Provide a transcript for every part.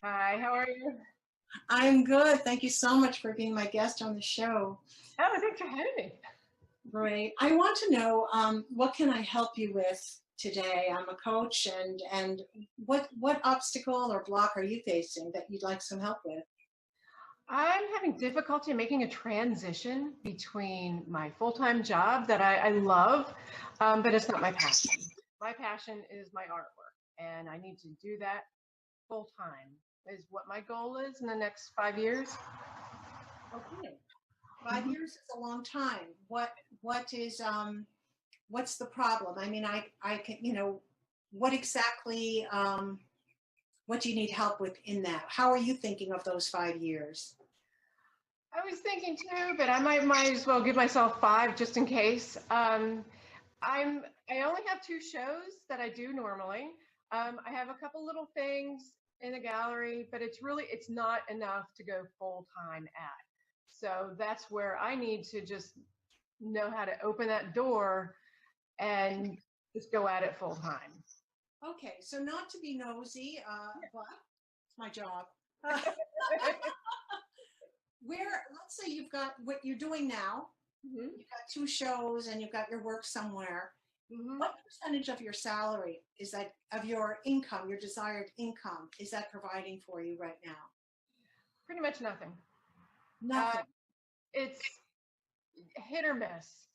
Hi, how are you? I'm good. Thank you so much for being my guest on the show. Oh, thanks for having me. Great. I want to know what can I help you with today? I'm a coach, and what obstacle or block are you facing that you'd like some help with? I'm having difficulty making a transition between my full-time job that I love, but it's not my passion. My passion is my artwork, and I need to do that full-time, is what my goal is in the next 5 years. Okay, 5 years Mhm. is a long time. What is what's the problem? I mean, I can what exactly what do you need help with in that? How are you thinking of those 5 years? I was thinking too, but I might as well give myself five just in case. I only have two shows that I do normally. I have a couple little things in the gallery, but it's not enough to go full time at. So that's where I need to just know how to open that door and just go at it full time. Okay, so not to be nosy, but it's my job. Where, let's say you've got what you're doing now, hmm you've got two shows and you've got your work somewhere. hmm What percentage of your salary is that, of your income, your desired income, is that providing for you right now? Pretty much nothing. Uh, Nothing. it's hit or miss.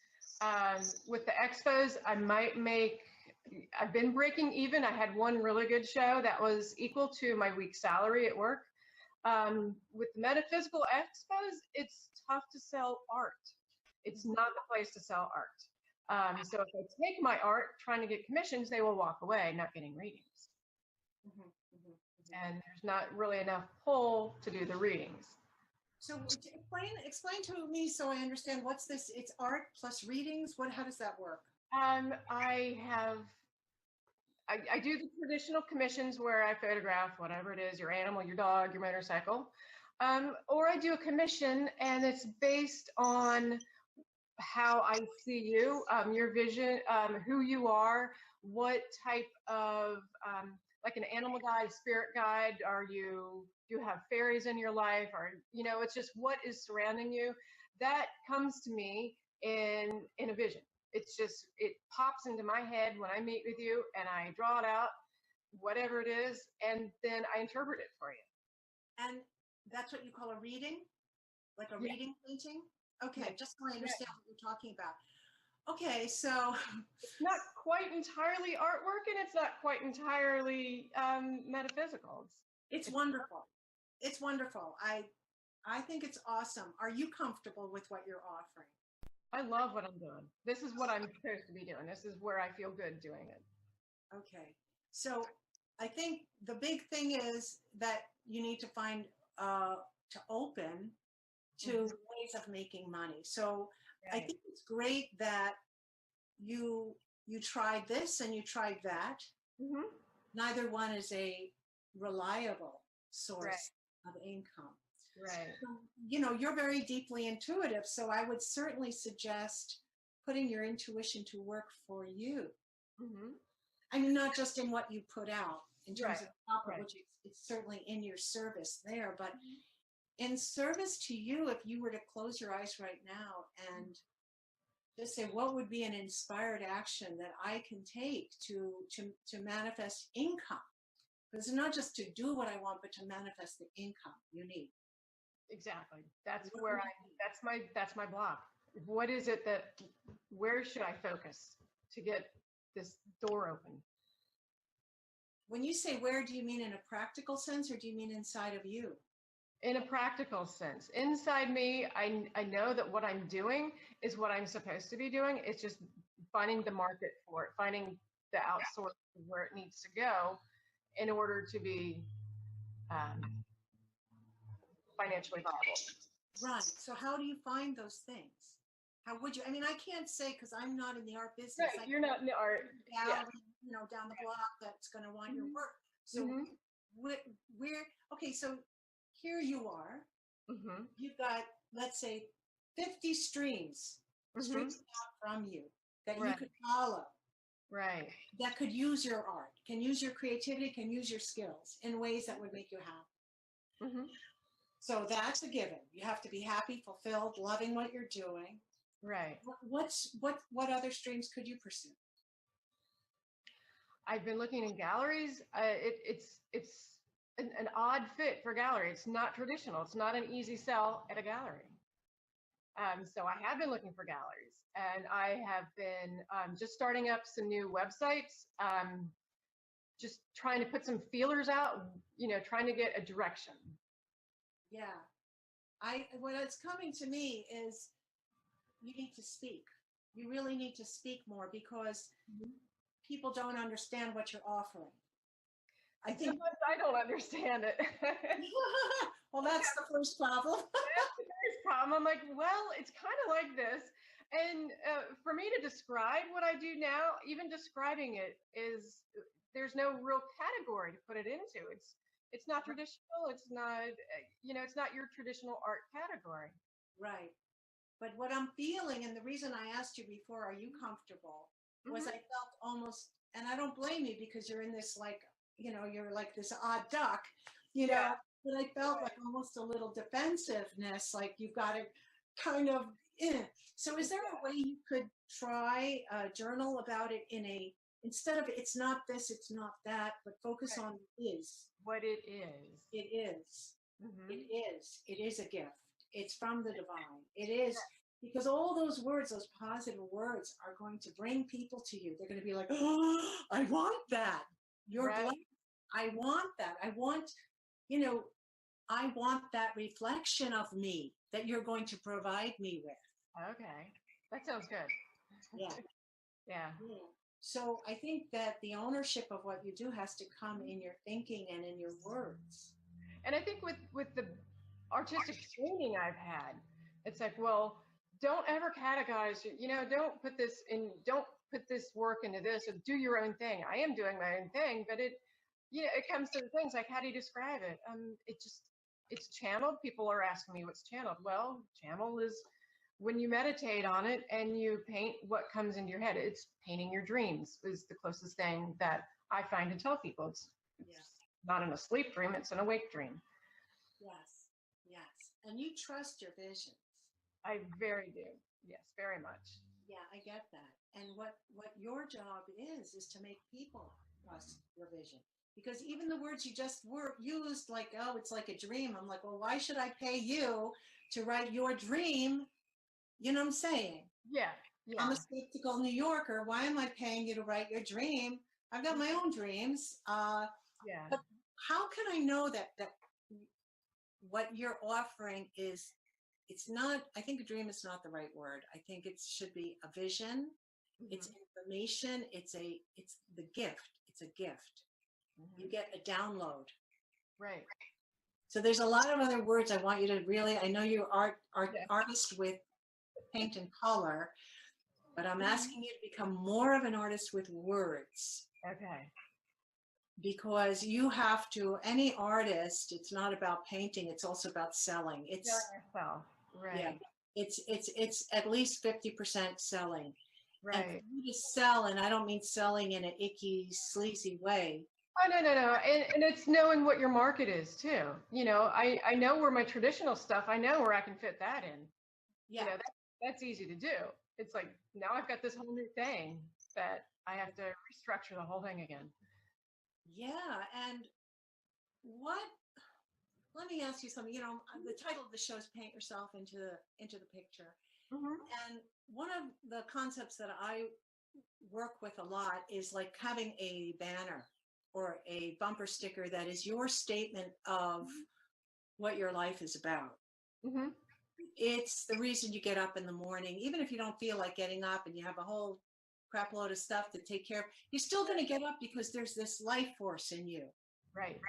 With the expos, I've been breaking even. I had one really good show that was equal to my week's salary at work. With the metaphysical expos, it's tough to sell art. It's not the place to sell art. So if I take my art trying to get commissions, they will walk away, not getting readings. Mhm, mhm, mhm. And there's not really enough pull to do the readings. So explain to me so I understand what's this? It's art plus readings. How does that work? Um, I have I do the traditional commissions where I photograph whatever it is, your animal, your dog, your motorcycle. Or I do a commission and it's based on how I see you, your vision, who you are, what type of, like an animal guide, spirit guide, do you have fairies in your life? Or, it's just what is surrounding you. That comes to me in a vision. It pops into my head when I meet with you and I draw it out, whatever it is, and then I interpret it for you. And that's what you call a reading, like a Yeah, reading painting? yeah, Okay, just so I yeah. understand what you're talking about. Okay, so It's not quite entirely artwork and it's not quite entirely metaphysical. it's It's wonderful. It's wonderful. I think it's awesome. Are you comfortable with what you're offering? I love what I'm doing. This is what I'm supposed to be doing. This is where I feel good doing it. Okay. So I think the big thing is that you need to find to open to hmm ways of making money. So I Right. think it's great that you you tried this and you tried that. hmm Neither one is a reliable Right. source of income. Right. So, you're very deeply intuitive, so I would certainly suggest putting your intuition to work for you. hmm I mean, not just in what you put out in terms Right. of output, Right. which it's certainly in your service there, but Mhm. in service to you, if you were to close your eyes right now and just say, what would be an inspired action that I can take to manifest income? Because it's not just to do what I want, but to manifest the income you need. Exactly. That's What where would I it be? that's my block. What is it that where should I focus to get this door open? When you say where, do you mean in a practical sense or do you mean inside of you? In a practical sense. Inside me, I know that what I'm doing is what I'm supposed to be doing. It's just finding the market for it, finding the outsource where it needs to go in order to be um, financially viable. Right. So how do you find those things? How would you? I mean, I can't say because I'm not in the art business. Right, I you're not in the art. Yeah. gallery, down the block that's going to want your work. hmm So hmm where, okay, so here you are. hmm You've got, let's say, 50 streams hmm out from you that you Right. could follow. Right. that could use your art, can use your creativity, can use your skills in ways that would make you happy. Hmm. So that's a given. You have to be happy, fulfilled, loving what you're doing. Right. What other streams could you pursue? I've been looking in galleries. It's an odd fit for gallery. It's not traditional. It's not an easy sell at a gallery. So I have been looking for galleries, and I have been just starting up some new websites, just trying to put some feelers out, trying to get a direction. Yeah. What's coming to me is you need to speak. You really need to speak more because people don't understand what you're offering. I think Sometimes I don't understand it. well, that's the first problem. That's the first problem. I'm like, well, it's kind of like this. And for me to describe what I do now, even describing it is, there's no real category to put it into. It's not traditional. It's not, it's not your traditional art category. Right. But what I'm feeling, and the reason I asked you before, are you comfortable? Was I felt almost, and I don't blame you because you're in this like, you're like this odd duck, Yeah. but I felt like almost a little defensiveness, like you've got to kind of, So is there a way you could try journal about it instead of it's not this, it's not that, but focus on what it is. It is. It is a gift. It's from the divine. It is because all those words, those positive words are going to bring people to you. They're going to be like, oh, I want that. You're blessed. I want that. I want that reflection of me that you're going to provide me with. Okay. That sounds good. Yeah. Yeah. So I think that the ownership of what you do has to come in your thinking and in your words. And I think with the artistic training I've had, it's like, well, don't ever categorize, don't put this work into this, or do your own thing. I am doing my own thing, but it comes to the things like, how do you describe it? It's channeled. People are asking me what's channeled. Well, channel is when you meditate on it and you paint what comes into your head. It's painting your dreams is the closest thing that I find to tell people. It's not an asleep dream, it's an awake dream. Yes. And you trust your visions. I very do. Yes, very much. Yeah, I get that. And what your job is to make people trust your vision. Because even the words you just used, like, oh, it's like a dream. I'm like, well, why should I pay you to write your dream? You know what I'm saying? Yeah. I'm a skeptical New Yorker. Why am I paying you to write your dream? I've got my own dreams. But how can I know that what you're offering is, it's not, I think a dream is not the right word. I think it should be a vision. It's information. It's the gift. It's a gift. You get a download. Right. So there's a lot of other words I want you to really, I know you are artist with paint and color, but I'm asking you to become more of an artist with words. Okay. Because you have to, any artist, it's not about painting, it's also about selling. It's yourself. Right. Yeah, it's at least 50% selling. Right. And for you to sell, and I don't mean selling in an icky, sleazy way. Oh, no. And it's knowing what your market is too. I know where my traditional stuff, I know where I can fit that in. Yeah. That's easy to do. It's like, now I've got this whole new thing that I have to restructure the whole thing again. Yeah. And let me ask you something. The title of the show is Paint Yourself into the Picture. And one of the concepts that I work with a lot is like having a banner or a bumper sticker that is your statement of what your life is about. It's the reason you get up in the morning, even if you don't feel like getting up and you have a whole crap load of stuff to take care of, you're still going to get up because there's this life force in you. Right.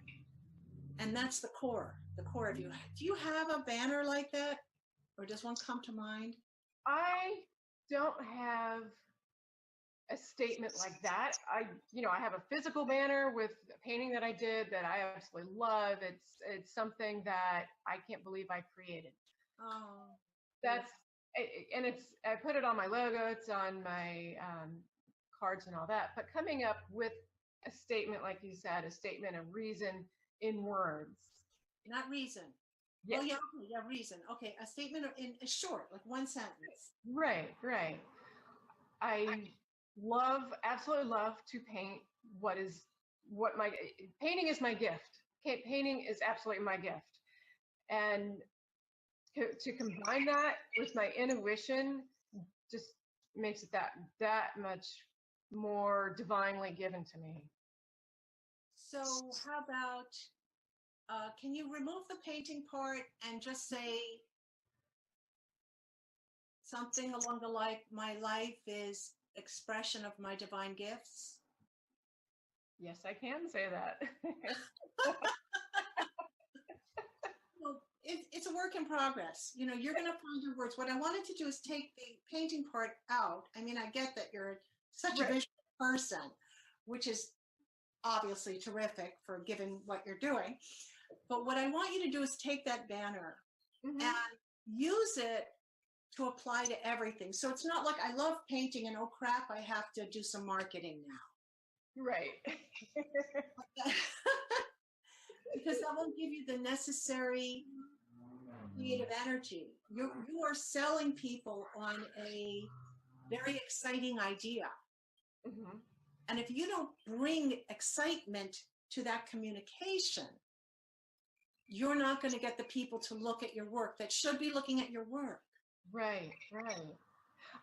And that's the core of you. Do you have a banner like that? Or does one come to mind? I don't have a statement like that. I have a physical banner with a painting that I did that I absolutely love. It's something that I can't believe I created. I put it on my logo. It's on my cards and all that, but coming up with a statement, like you said, a statement of reason in words. Not reason. Yes. Oh, yeah, okay, yeah, reason. Okay, a statement in short, like one sentence. Right, right. I absolutely love to paint. Painting is my gift. Painting is absolutely my gift. And to combine that with my intuition just makes it that much more divinely given to me. So how about, can you remove the painting part and just say something along the line, my life is expression of my divine gifts? Yes, I can say that. Well, it's a work in progress. You know, you're going to find your words. What I wanted to do is take the painting part out. I mean, I get that you're such a visual person, which is obviously terrific for giving what you're doing. But what I want you to do is take that banner and use it to apply to everything. So it's not like I love painting and oh crap, I have to do some marketing now. Right. Because that won't give you the necessary creative energy. You are selling people on a very exciting idea. And if you don't bring excitement to that communication, you're not going to get the people to look at your work that should be looking at your work. Right, right.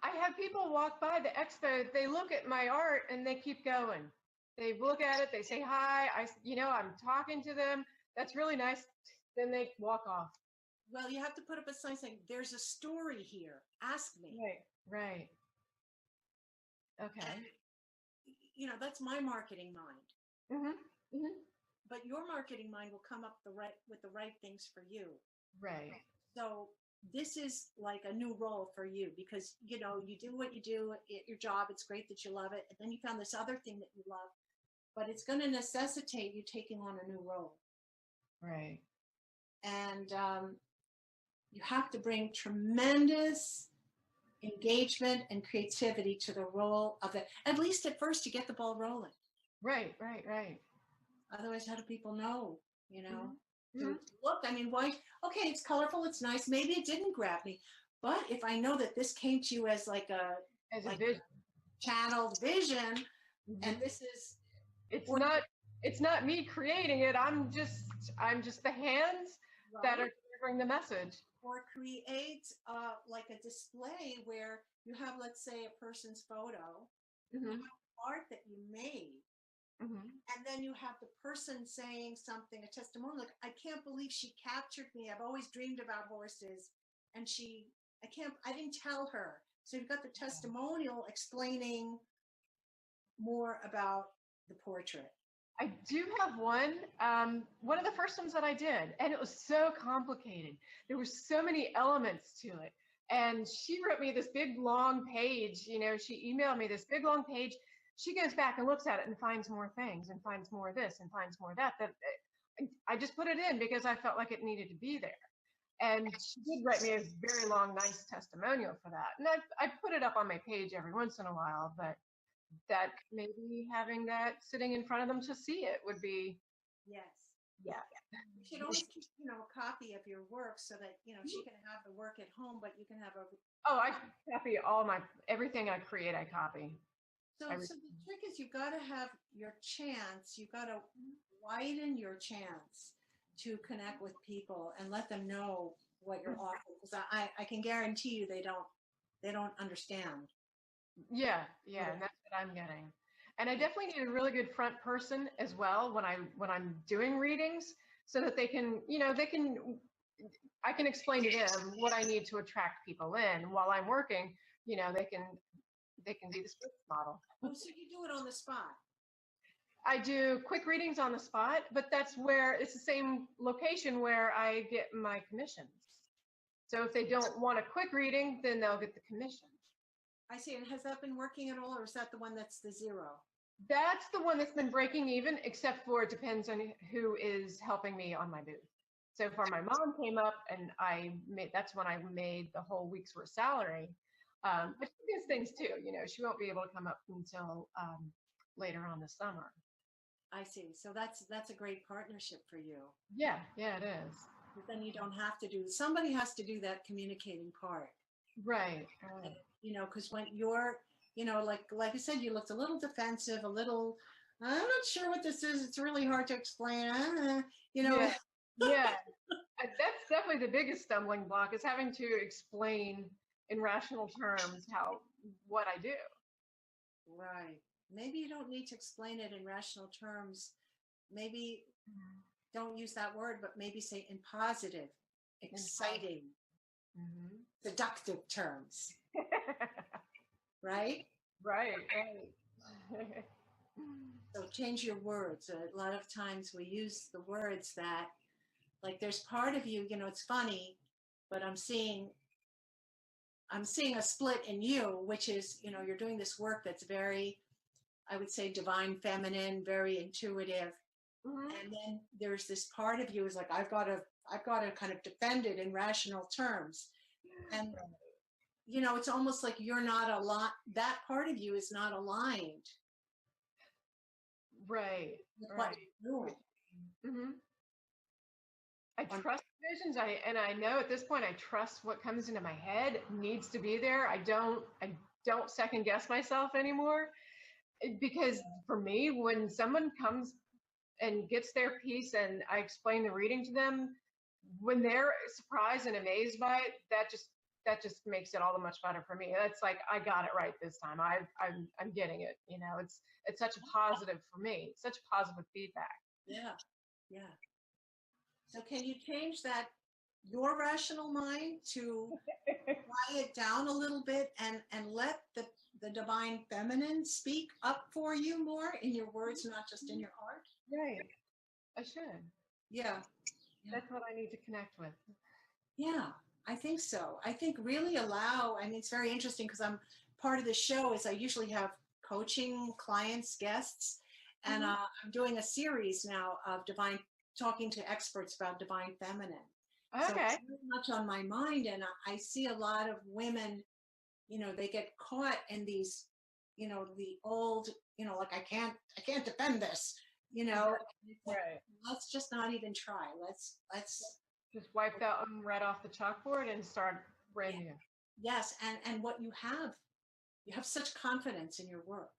I have people walk by the expo, they look at my art and they keep going. They look at it, they say hi, I'm talking to them. That's really nice. Then they walk off. Well, you have to put up a sign saying, there's a story here. Ask me. Right, right. Okay. And, that's my marketing mind. But your marketing mind will come up with the right things for you. Right. So this is like a new role for you because, you do what you do at your job. It's great that you love it. And then you found this other thing that you love, but it's going to necessitate you taking on a new role. Right. And you have to bring tremendous engagement and creativity to the role of it, at least at first, to get the ball rolling. Right, right, right. Otherwise, how do people know, to look? I mean, why? Okay, it's colorful, it's nice. Maybe it didn't grab me. But if I know that this came to you as a vision. Channeled vision, and this is... It's not me creating it. I'm just the hands that are delivering the message. Or create like a display where you have, let's say, a person's photo, you have art that you made, and then you have the person saying something, a testimonial, like, I can't believe she captured me. I've always dreamed about horses, and I didn't tell her. So you've got the testimonial explaining more about the portrait. I do have one of the first ones that I did, and it was so complicated. There were so many elements to it. And she wrote me this big, long page. She emailed me this big, long page. She goes back and looks at it and finds more things and finds more of this and finds more of that. I just put it in because I felt like it needed to be there. And she did write me a very long, nice testimonial for that. And I put it up on my page every once in a while, but that maybe having that sitting in front of them to see it would be. Yes. Yeah. You should always keep, a copy of your work so that, she can have the work at home, but you can have I copy everything I create, I copy. So the trick is you've got to have your chance. You've got to widen your chance to connect with people and let them know what you're offering. Because I can guarantee you they don't understand. Yeah, and that's what I'm getting. And I definitely need a really good front person as well when I'm doing readings, so that they can, I can explain to them what I need to attract people in while I'm working. They can be the spokesmodel. Oh, so you do it on the spot? I do quick readings on the spot, but that's where it's the same location where I get my commissions. So if they don't want a quick reading, then they'll get the commission. I see. And has that been working at all, or is that the one that's the zero? That's the one that's been breaking even, except for it depends on who is helping me on my booth. So far, my mom came up, and that's when I made the whole week's worth salary. But she does things too. She won't be able to come up until later on this summer. I see. So that's a great partnership for you. Yeah, it is. But then you don't have to somebody has to do that communicating part. Right. Because when you're, like I said, you looked a little defensive, a little, I'm not sure what this is. It's really hard to explain. Yeah. Yeah. That's definitely the biggest stumbling block, is having to explain in rational terms what I do. Right. Maybe you don't need to explain it in rational terms. Maybe don't use that word, but maybe say in positive, exciting, seductive terms. Right? Right. So change your words. A lot of times we use the words that, like, there's part of you, it's funny, but I'm seeing a split in you, which is, you're doing this work that's very, I would say, divine feminine, very intuitive. And then there's this part of you is like, I've got to kind of defend it in rational terms. And, it's almost like you're not that part of you is not aligned. Right. With what you're doing. I trust visions. I know at this point, I trust what comes into my head needs to be there. I don't second guess myself anymore, because for me, when someone comes and gets their piece and I explain the reading to them, when they're surprised and amazed by it, that just makes it all the much better for me. That's like, I got it right this time. I'm getting it. It's such a positive for me, such positive feedback. Yeah. Yeah. So can you change that, your rational mind, to quiet down a little bit and let the divine feminine speak up for you more in your words, not just in your heart? Right. I should. Yeah. That's what I need to connect with. Yeah, I think so. I think really it's very interesting, because I'm part of the show is I usually have coaching clients, guests, and I'm doing a series now of talking to experts about divine feminine. Okay. So it's very much on my mind, and I see a lot of women, they get caught in these, the old, like, I can't defend this, Right. Let's just not even try. Let's just wipe that one right off the chalkboard and start brand new. Yes, and what you have such confidence in your work.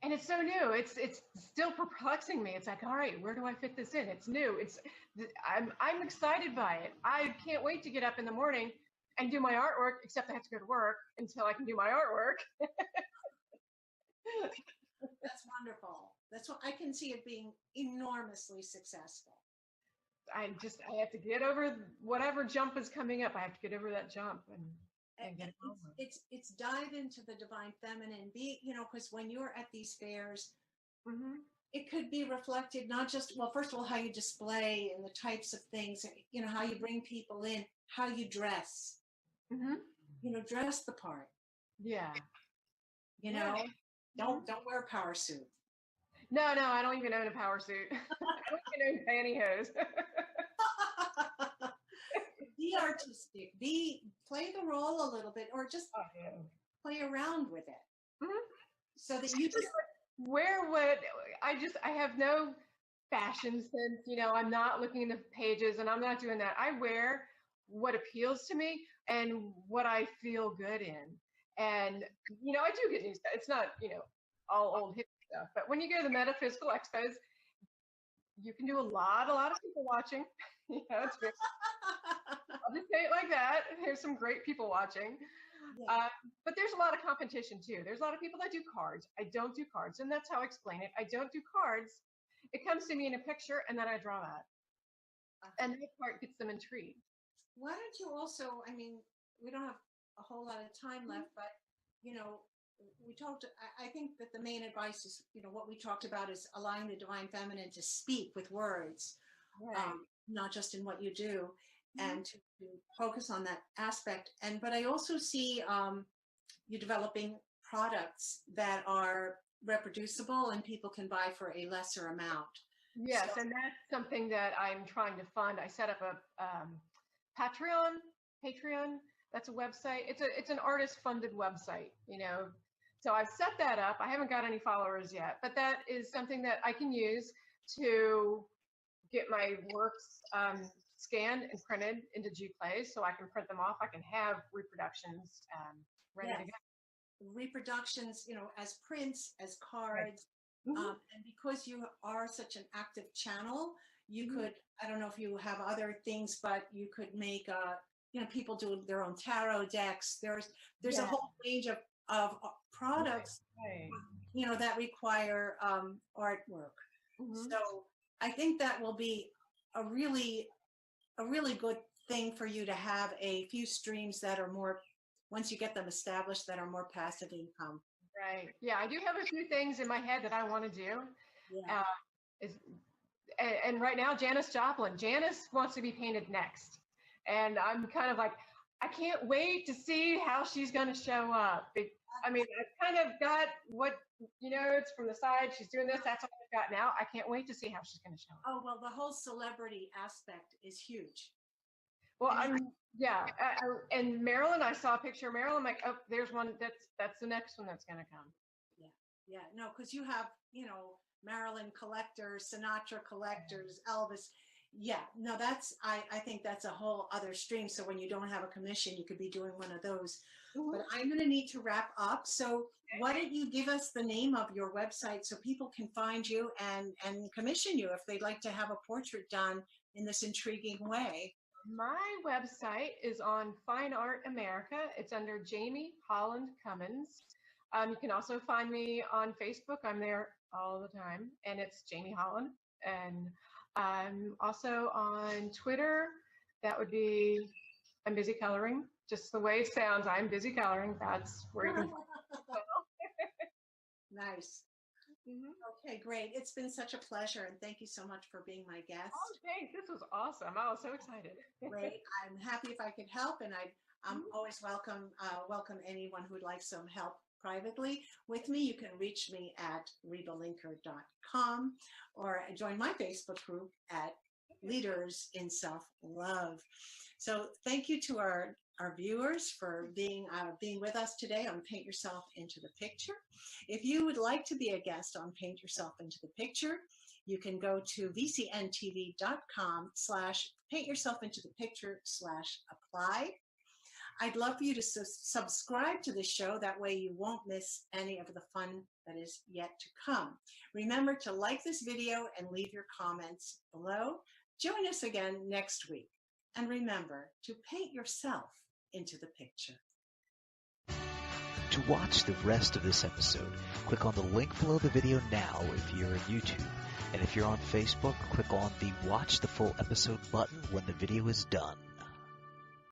And it's so new. It's still perplexing me. It's like, all right, where do I fit this in? It's new. I'm excited by it. I can't wait to get up in the morning and do my artwork, except I have to go to work until I can do my artwork. That's wonderful. That's what I can see it being enormously successful. I have to get over whatever jump is coming up. I have to get over that jump and get it over. It's dive into the divine feminine. Because when you're at these fairs, it could be reflected not just, well, first of all, how you display and the types of things, how you bring people in, how you dress. Dress the part. Yeah. Don't wear a power suit. No, I don't even own a power suit. I don't even own pantyhose. Be artistic. Play the role a little bit, or just play around with it, so that you just wear what I have no fashion sense. I'm not looking in the pages, and I'm not doing that. I wear what appeals to me and what I feel good in. And I do get new stuff. It's not all old hippie stuff. But when you go to the metaphysical expos, you can do a lot of people watching. It's great. I'll just say it like that. There's some great people watching. Yeah. But there's a lot of competition too. There's a lot of people that do cards. I don't do cards, and that's how I explain it. I don't do cards. It comes to me in a picture, and then I draw that. And that part gets them intrigued. Why don't you also, we don't have a whole lot of time left, but, we talked, I think that the main advice is, what we talked about is allowing the divine feminine to speak with words, right. Not just in what you do, and to focus on that aspect. But I also see you developing products that are reproducible and people can buy for a lesser amount. Yes, so, and that's something that I'm trying to fund. I set up a Patreon That's a website. It's an artist-funded website, So I've set that up. I haven't got any followers yet, but that is something that I can use to get my works scanned and printed into Gclay, so I can print them off. I can have reproductions ready to go. Reproductions, as prints, as cards. Right. Mm-hmm. And because you are such an active channel, you could, I don't know if you have other things, but you could make, people do their own tarot decks. There's a whole range of products, right. That require artwork. Mm-hmm. So I think that will be a really good thing for you to have a few streams that are more, once you get them established, that are more passive income. Right. Yeah, I do have a few things in my head that I want to do. Yeah. And right now, Janice wants to be painted next. And I'm kind of like, I can't wait to see how she's going to show up. I mean, I've kind of got what, it's from the side. She's doing this. That's all I've got now. I can't wait to see how she's going to show up. Oh, well, the whole celebrity aspect is huge. Well, and Marilyn, I saw a picture of Marilyn. I'm like, oh, there's one. That's the next one that's going to come. Yeah. No, because you have, Marilyn collectors, Sinatra collectors, Elvis. Yeah, no, I think that's a whole other stream. So when you don't have a commission, you could be doing one of those. Mm-hmm. But I'm going to need to wrap up. So why don't you give us the name of your website so people can find you and commission you if they'd like to have a portrait done in this intriguing way? My website is on Fine Art America. It's under Jamie Holland Cummins. You can also find me on Facebook. I'm there all the time, and it's Jamie Holland. And I'm also on Twitter. That would be I'm Busy Coloring. Just the way it sounds, I'm Busy Coloring. That's where you can find it. Nice. Mm-hmm. Okay, great. It's been such a pleasure, and thank you so much for being my guest. Oh, thanks. This was awesome. I was so excited. Great. I'm happy if I could help, and I'm always welcome anyone who'd like some help privately with me. You can reach me at rebalinker.com or join my Facebook group at Leaders in Self-Love. So thank you to our viewers for being with us today on Paint Yourself into the Picture. If you would like to be a guest on Paint Yourself into the Picture, you can go to vcntv.com/paintyourselfintothe-picture/apply. I'd love for you to subscribe to the show. That way you won't miss any of the fun that is yet to come. Remember to like this video and leave your comments below. Join us again next week. And remember to paint yourself into the picture. To watch the rest of this episode, click on the link below the video now if you're on YouTube. And if you're on Facebook, click on the Watch the Full Episode button when the video is done.